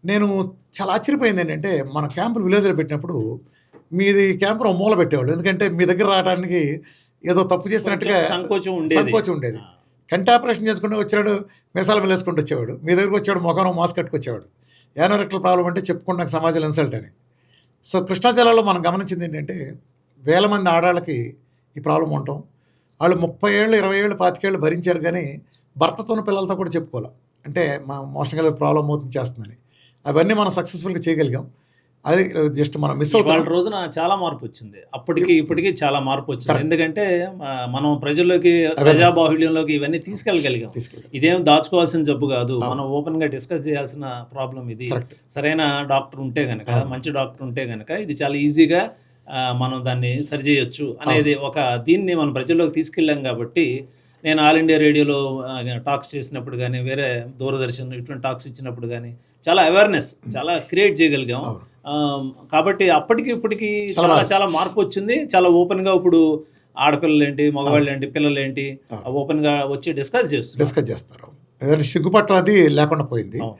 నేను చాలా ఆశ్చర్యపోయింది ఏంటంటే, మన క్యాంపులు విలేజ్‌లో పెట్టినప్పుడు, మీది క్యాంపును ఓ మూల పెట్టేవాళ్ళు. ఎందుకంటే, మీ దగ్గర రావడానికి ఏదో తప్పు చేసినట్టుగా కొంచెం సంకోచం ఉండేది. సంకోచం ఉండేది. ఆ! కంటి ఆపరేషన్ చేసుకుంటూ వచ్చాడు, మీసాలు మెలేసుకుంటూ వచ్చేవాడు. మీ దగ్గరికి వచ్చాడు, మొఖాన మాస్క్ కట్టుకొచ్చేవాడు. యానోరెక్టల్ ప్రాబ్లమ్ అంటే చెప్పుకుంటాం సమాజంలో ఇన్సల్ట్ అని. సో, కృష్ణా జిల్లాలో మనం గమనించింది ఏంటంటే, వేల మంది ఆడాళ్ళకి ఈ ప్రాబ్లమ్ ఉండటం. వాళ్ళు 30 ఏళ్ళు, 20 ఏళ్ళు, 25 ఏళ్ళు భరించారు గానీ, భర్తతోను, పిల్లలతో కూడా చెప్పుకోల. అంటే మోషనల్ ప్రాబ్లమ్ అవుతుంది చేస్తుందని. అవన్నీ మనం సక్సెస్‌ఫుల్‌గా చేయగలిగాం. అది జస్ట్ మనం మిస్ ఇవాళ అవుతున్నాం. రోజున చాలా మార్పొచ్చింది. అప్పటికి, ఇప్పటికి చాలా మార్పొచ్చింది. కరెక్ట్. ఎందుకంటే మనం ప్రజల్లోకి, Awareness. ప్రజాబాహుళ్యంలోకి ఇవన్నీ తీసుకెళ్ళగలిగాం. తీసుకెళ్ళాం. ఇదేం దాచుకోవాల్సిన జబ్బు కాదు. అవును. మనం ఓపెన్‌గా డిస్కస్ చేయాల్సిన ప్రాబ్లమ్ ఇది. కరెక్ట్. సరైన డాక్టర్ ఉంటే గనక, అవును. మంచి డాక్టర్ ఉంటే గనక ఇది చాలా ఈజీగా మనం దాన్ని సరిచేయొచ్చు అనేది ఒక దీన్ని మనం ప్రజల్లోకి తీసుకెళ్ళాం కాబట్టి, నేను ఆల్ ఇండియా రేడియోలో టాక్స్ చేసినప్పుడు గానీ, వేరే దూరదర్శన్ ఇటువంటి టాక్స్ ఇచ్చినప్పుడు గానీ, చాలా అవేర్‌నెస్ చాలా క్రియేట్ చేయగలిగాం. అవును. కాబట్టి అప్పటికి, ఇప్పటికి చాలా చాలా మార్పు. చాలా మార్పొచ్చింది. చాలా ఓపెన్‌గా ఇప్పుడు ఆడపిల్లలేంటి, మగవాళ్ళేంటి, పిల్లలేంటి ఓపెన్‌గా వచ్చి డిస్కస్ చేస్తున్నారు. డిస్కస్ చేస్తారు. ఏదైనా సిగ్గుపట్టం అది లేకుండా పోయింది. అవును.